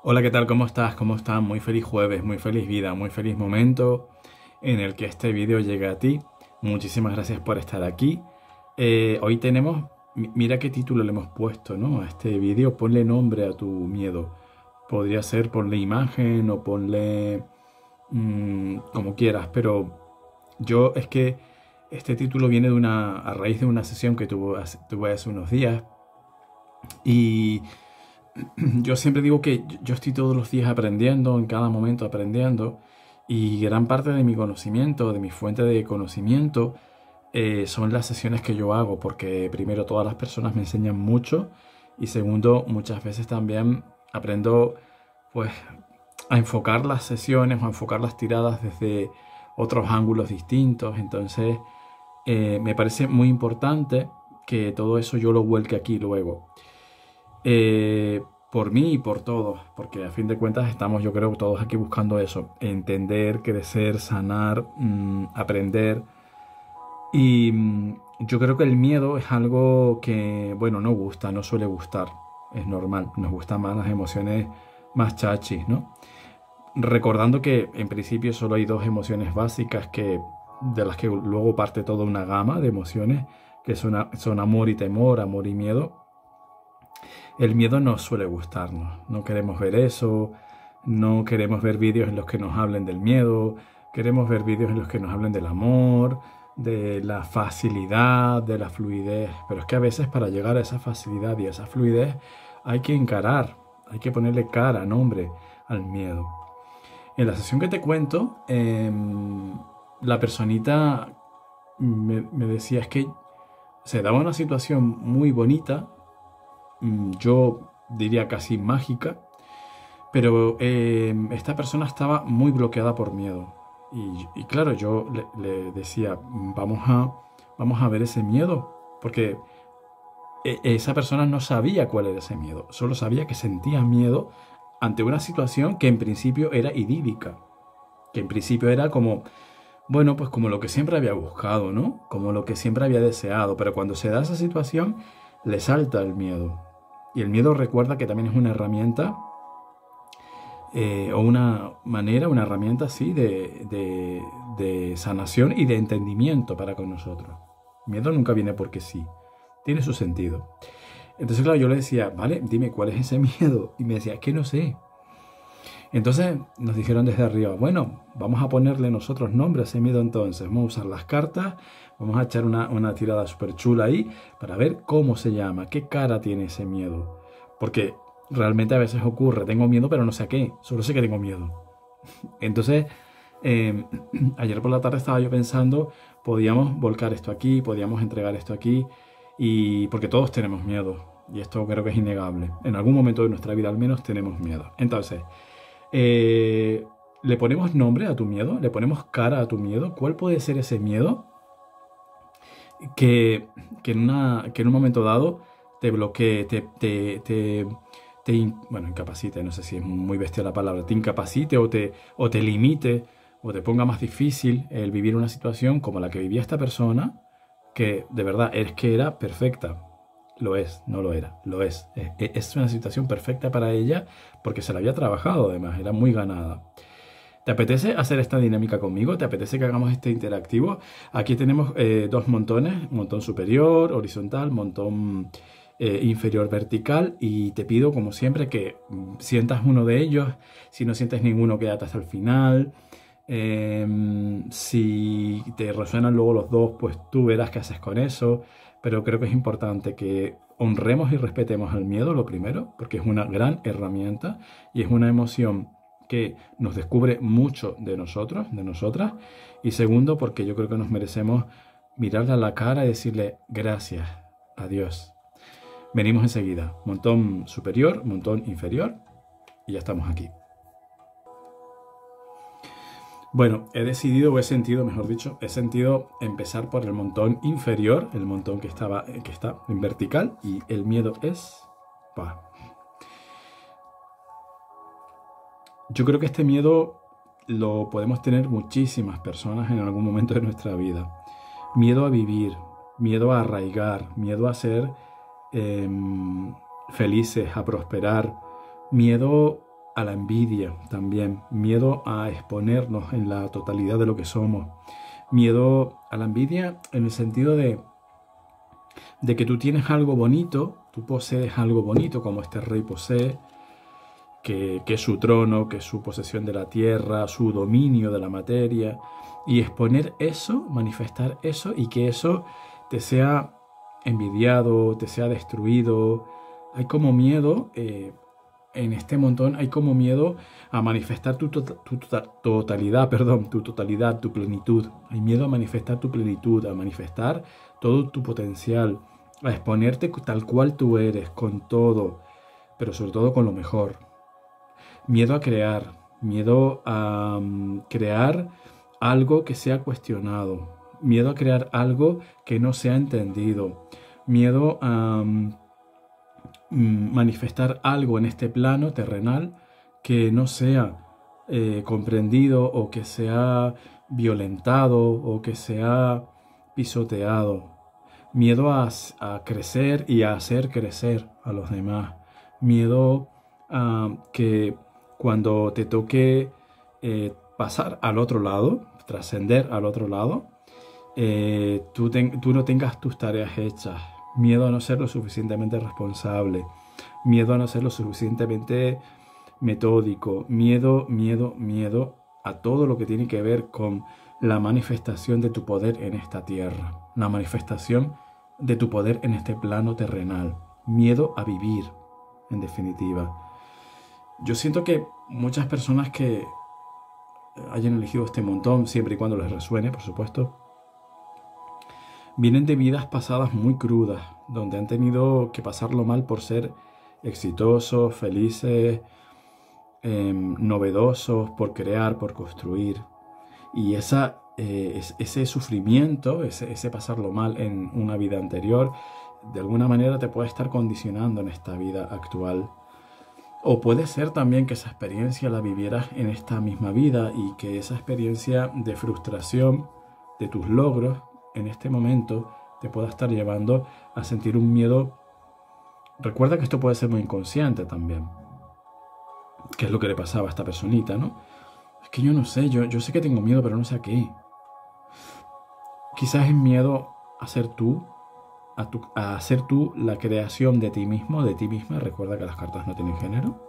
Hola, ¿qué tal? ¿Cómo estás? ¿Cómo estás? Muy feliz jueves, muy feliz vida, muy feliz momento en el que este vídeo llegue a ti. Muchísimas gracias por estar aquí. Hoy tenemos, mira qué título le hemos puesto, ¿no? A este vídeo, ponle nombre a tu miedo. Podría ser ponle imagen o ponle como quieras, pero yo es que este título viene a raíz de una sesión que tuve hace unos días y yo siempre digo que yo estoy todos los días aprendiendo, en cada momento aprendiendo, y gran parte de mi conocimiento, de mi fuente de conocimiento, son las sesiones que yo hago, porque primero todas las personas me enseñan mucho y segundo muchas veces también aprendo pues a enfocar las sesiones o a enfocar las tiradas desde otros ángulos distintos. Entonces me parece muy importante que todo eso yo lo vuelque aquí luego. Por mí y por todos, porque a fin de cuentas estamos, yo creo, todos aquí buscando eso, entender, crecer, sanar, aprender. Y yo creo que el miedo es algo que, bueno, no gusta, no suele gustar, es normal, nos gustan más las emociones más chachis, ¿no? Recordando que en principio solo hay dos emociones básicas de las que luego parte toda una gama de emociones, que son amor y temor, amor y miedo. El miedo no suele gustarnos, no queremos ver eso, no queremos ver vídeos en los que nos hablen del miedo, queremos ver vídeos en los que nos hablen del amor, de la facilidad, de la fluidez, pero es que a veces para llegar a esa facilidad y a esa fluidez hay que encarar, hay que ponerle cara, nombre al miedo. En la sesión que te cuento, la personita me decía es que se daba una situación muy bonita, yo diría casi mágica, pero esta persona estaba muy bloqueada por miedo. Y claro, yo le decía, vamos a ver ese miedo, porque esa persona no sabía cuál era ese miedo, solo sabía que sentía miedo ante una situación que en principio era idílica, que en principio era como, bueno, pues como lo que siempre había buscado, ¿no? Como lo que siempre había deseado, pero cuando se da esa situación, le salta el miedo. Y el miedo recuerda que también es una herramienta o una manera, una herramienta así de sanación y de entendimiento para con nosotros. Miedo nunca viene porque sí, tiene su sentido. Entonces, claro, yo le decía, vale, dime cuál es ese miedo. Y me decía, es que no sé. Entonces nos dijeron desde arriba, bueno, vamos a ponerle nosotros nombre a ese miedo entonces. Vamos a usar las cartas, vamos a echar una tirada súper chula ahí para ver cómo se llama, qué cara tiene ese miedo. Porque realmente a veces ocurre, tengo miedo pero no sé a qué, solo sé que tengo miedo. Entonces, eh, ayer por la tarde estaba yo pensando, podíamos volcar esto aquí, podíamos entregar esto aquí, y porque todos tenemos miedo. Y esto creo que es innegable. En algún momento de nuestra vida al menos tenemos miedo. Entonces, le ponemos nombre a tu miedo, le ponemos cara a tu miedo. ¿Cuál puede ser ese miedo que, que en un momento dado te bloquee, bueno, incapacite, no sé si es muy bestia la palabra, te incapacite o te limite o te ponga más difícil el vivir una situación como la que vivía esta persona, que de verdad es que era perfecta? Lo es, no lo era, lo es. Es una situación perfecta para ella porque se la había trabajado además, era muy ganada. ¿Te apetece hacer esta dinámica conmigo? ¿Te apetece que hagamos este interactivo? Aquí tenemos dos montones, montón superior, horizontal, montón inferior vertical, y te pido como siempre que sientas uno de ellos. Si no sientes ninguno, quédate hasta el final. Si te resuenan luego los dos, pues tú verás qué haces con eso. Pero creo que es importante que honremos y respetemos el miedo, lo primero, porque es una gran herramienta y es una emoción que nos descubre mucho de nosotros, de nosotras. Y segundo, porque yo creo que nos merecemos mirarle a la cara y decirle gracias a Dios. Venimos enseguida. Montón superior, montón inferior, y ya estamos aquí. Bueno, he decidido, o he sentido, mejor dicho, he sentido empezar por el montón inferior, el montón que está en vertical, y el miedo es... Yo creo que este miedo lo podemos tener muchísimas personas en algún momento de nuestra vida. Miedo a vivir, miedo a arraigar, miedo a ser felices, a prosperar, miedo a la envidia también, miedo a exponernos en la totalidad de lo que somos, miedo a la envidia en el sentido de que tú tienes algo bonito, tú posees algo bonito como este rey posee, que es su trono, que es su posesión de la tierra, su dominio de la materia, y exponer eso, manifestar eso y que eso te sea envidiado, te sea destruido. Hay como miedo, en este montón, hay como miedo a manifestar totalidad, perdón, tu totalidad, tu plenitud. Hay miedo a manifestar tu plenitud, a manifestar todo tu potencial, a exponerte tal cual tú eres, con todo, pero sobre todo con lo mejor. Miedo a crear, miedo a crear algo que sea cuestionado, miedo a crear algo que no sea entendido, miedo a manifestar algo en este plano terrenal que no sea comprendido o que sea violentado o que sea pisoteado. Miedo a crecer y a hacer crecer a los demás. Miedo a que cuando te toque pasar al otro lado, trascender al otro lado, tú no tengas tus tareas hechas. Miedo a no ser lo suficientemente responsable. Miedo a no ser lo suficientemente metódico. Miedo a todo lo que tiene que ver con la manifestación de tu poder en esta tierra. La manifestación de tu poder en este plano terrenal. Miedo a vivir, en definitiva. Yo siento que muchas personas que hayan elegido este montón, siempre y cuando les resuene, por supuesto, vienen de vidas pasadas muy crudas, donde han tenido que pasarlo mal por ser exitosos, felices, novedosos, por crear, por construir. Y ese sufrimiento, ese pasarlo mal en una vida anterior, de alguna manera te puede estar condicionando en esta vida actual. O puede ser también que esa experiencia la vivieras en esta misma vida y que esa experiencia de frustración de tus logros en este momento te pueda estar llevando a sentir un miedo. Recuerda que esto puede ser muy inconsciente también, que es lo que le pasaba a esta personita, ¿no? Es que yo no sé, yo sé que tengo miedo, pero no sé a qué. Quizás es miedo a ser tú, a ser tú la creación de ti mismo, de ti misma. Recuerda que las cartas no tienen género.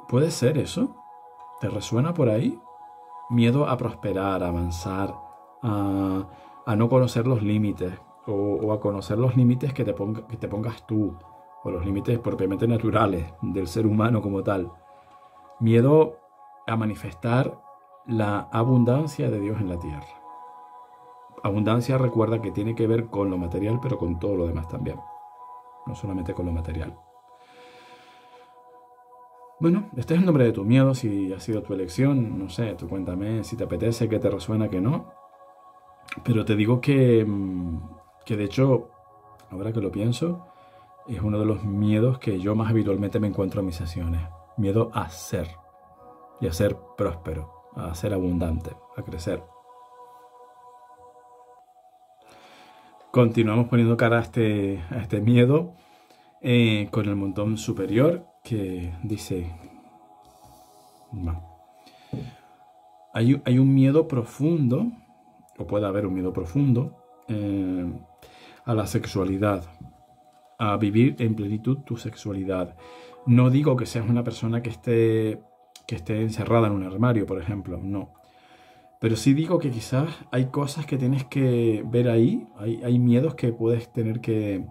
¿Puede ser eso? ¿Te resuena por ahí? Miedo a prosperar, a avanzar, a no conocer los límites o a conocer los límites que te pongas tú o los límites propiamente naturales del ser humano como tal. Miedo a manifestar la abundancia de Dios en la tierra. Abundancia, recuerda que tiene que ver con lo material, pero con todo lo demás también. No solamente con lo material. Bueno, este es el nombre de tu miedo, si ha sido tu elección, no sé, tú cuéntame si te apetece, que te resuena, que no. Pero te digo que de hecho, ahora que lo pienso, es uno de los miedos que yo más habitualmente me encuentro en mis sesiones. Miedo a ser y a ser próspero, a ser abundante, a crecer. Continuamos poniendo cara a este miedo con el montón superior que dice, no. Hay un miedo profundo, o puede haber un miedo profundo, a la sexualidad, a vivir en plenitud tu sexualidad. No digo que seas una persona que esté encerrada en un armario, por ejemplo, no. Pero sí digo que quizás hay cosas que tienes que ver ahí, hay miedos que puedes tener que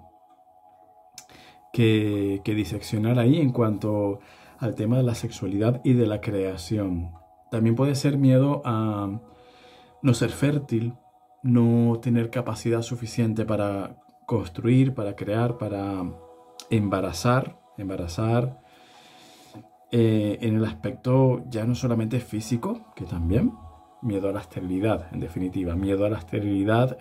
diseccionar ahí en cuanto al tema de la sexualidad y de la creación. También puede ser miedo a no ser fértil, no tener capacidad suficiente para construir, para crear, para embarazar en el aspecto ya no solamente físico, que también, miedo a la esterilidad, en definitiva, miedo a la esterilidad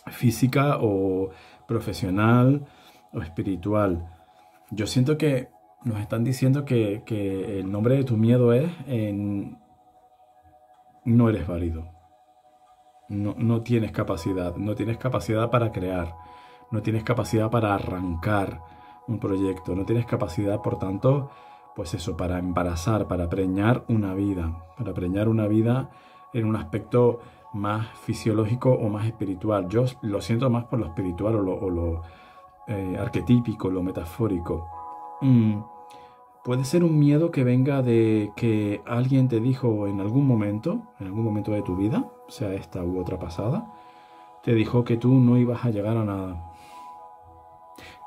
física o profesional o espiritual. Yo siento que nos están diciendo que el nombre de tu miedo es no eres válido. No tienes capacidad para crear, no tienes capacidad para arrancar un proyecto, no tienes capacidad, por tanto, pues eso, para embarazar, para preñar una vida en un aspecto más fisiológico o más espiritual. Yo lo siento más por lo espiritual o lo arquetípico, lo metafórico. Mm, Puede ser un miedo que venga de que alguien te dijo en algún momento de tu vida, sea esta u otra pasada, te dijo que tú no ibas a llegar a nada,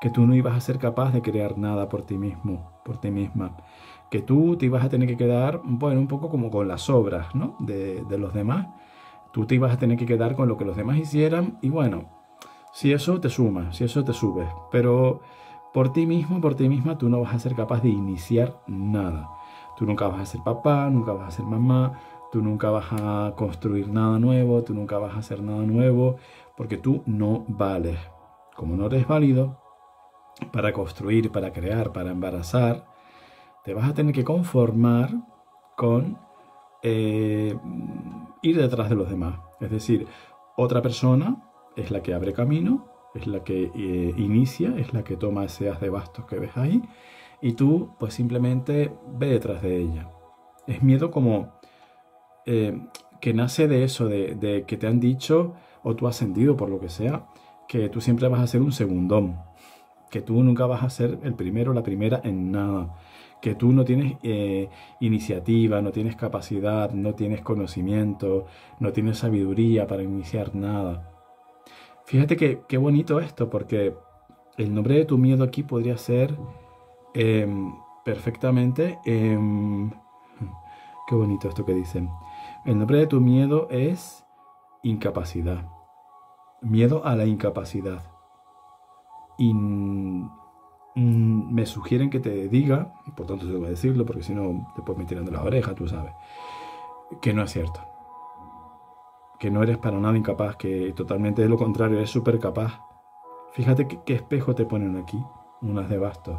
que tú no ibas a ser capaz de crear nada por ti mismo, por ti misma, que tú te ibas a tener que quedar, bueno, un poco como con las obras, ¿no? de los demás. Tú te ibas a tener que quedar con lo que los demás hicieran y bueno, si eso te suma, si eso te sube, pero por ti mismo, por ti misma, tú no vas a ser capaz de iniciar nada. Tú nunca vas a ser papá, nunca vas a ser mamá, tú nunca vas a construir nada nuevo, tú nunca vas a hacer nada nuevo, porque tú no vales. Como no eres válido para construir, para crear, para embarazar, te vas a tener que conformar con eh, ir detrás de los demás. Es decir, otra persona es la que abre camino, es la que inicia, es la que toma ese haz de bastos que ves ahí, y tú pues simplemente ve detrás de ella. Es miedo como que nace de eso, de que te han dicho, o tú has sentido por lo que sea, que tú siempre vas a ser un segundón, que tú nunca vas a ser el primero o la primera en nada, que tú no tienes iniciativa, no tienes capacidad, no tienes conocimiento, no tienes sabiduría para iniciar nada. Fíjate que qué bonito esto, porque el nombre de tu miedo aquí podría ser perfectamente... qué bonito esto que dicen. El nombre de tu miedo es incapacidad. Miedo a la incapacidad. Y me sugieren que te diga, y por tanto tengo que decirlo, porque si no después me tiran de las orejas, tú sabes, que no es cierto. Que no eres para nada incapaz, que totalmente es lo contrario, eres súper capaz. Fíjate qué espejo te ponen aquí, unas de bastos.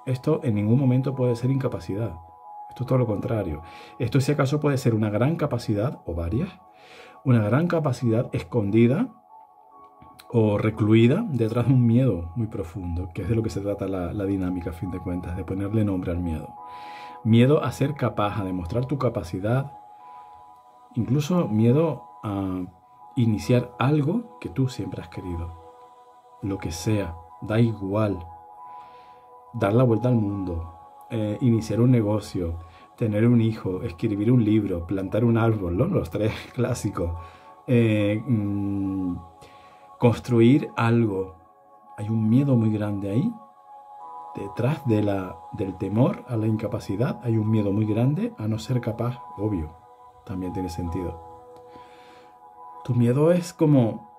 Esto en ningún momento puede ser incapacidad. Esto es todo lo contrario. Esto si acaso puede ser una gran capacidad, o varias, una gran capacidad escondida o recluida detrás de un miedo muy profundo, que es de lo que se trata la dinámica, a fin de cuentas, de ponerle nombre al miedo. Miedo a ser capaz, a demostrar tu capacidad, incluso miedo a iniciar algo que tú siempre has querido. Lo que sea, da igual. Dar la vuelta al mundo, iniciar un negocio, tener un hijo, escribir un libro, plantar un árbol, ¿no? Los tres clásicos. Eh, mm, Construir algo. Hay un miedo muy grande ahí. Detrás del temor a la incapacidad hay un miedo muy grande a no ser capaz, obvio. También tiene sentido. Tu miedo es como...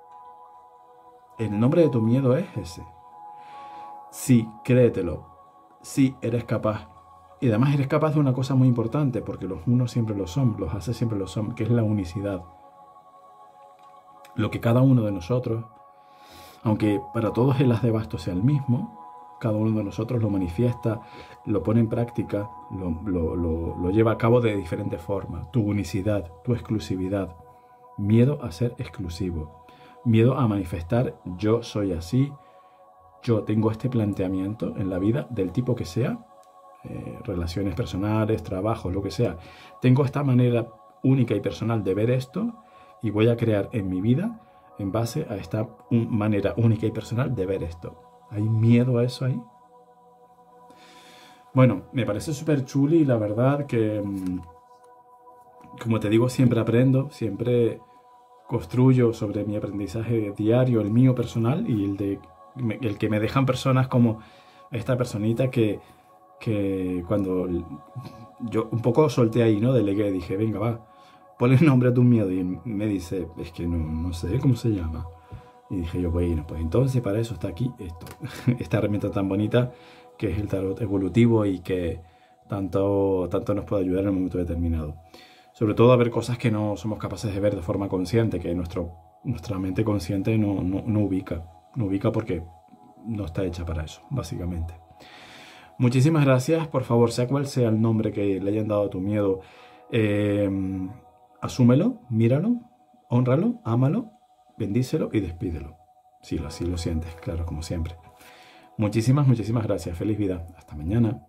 El nombre de tu miedo es ese. Sí, créetelo. Sí, eres capaz. Y además eres capaz de una cosa muy importante, porque los unos siempre lo son, los haces siempre lo son, que es la unicidad. Lo que cada uno de nosotros, aunque para todos el haz de bastos sea el mismo, cada uno de nosotros lo manifiesta, lo pone en práctica, lo lleva a cabo de diferentes formas. Tu unicidad, tu exclusividad. Miedo a ser exclusivo. Miedo a manifestar yo soy así, yo tengo este planteamiento en la vida del tipo que sea, relaciones personales, trabajo, lo que sea. Tengo esta manera única y personal de ver esto y voy a crear en mi vida en base a esta manera única y personal de ver esto. ¿Hay miedo a eso ahí? Bueno, me parece súper chuli y la verdad que, como te digo, siempre aprendo, siempre construyo sobre mi aprendizaje diario, el mío personal y el que me dejan personas como esta personita que cuando yo un poco solté ahí, ¿no? Delegué, dije, venga, va, ponle nombre a tu miedo. Y me dice, es que no sé cómo se llama. Y dije yo, bueno, pues entonces para eso está aquí esto, esta herramienta tan bonita que es el tarot evolutivo y que tanto nos puede ayudar en un momento determinado. Sobre todo a ver cosas que no somos capaces de ver de forma consciente, que nuestra mente consciente no ubica. No ubica porque no está hecha para eso, básicamente. Muchísimas gracias. Por favor, sea cual sea el nombre que le hayan dado a tu miedo, asúmelo, míralo, hónralo, ámalo, bendícelo y despídelo. Si así lo sientes, claro, como siempre. Muchísimas, muchísimas gracias. Feliz vida. Hasta mañana.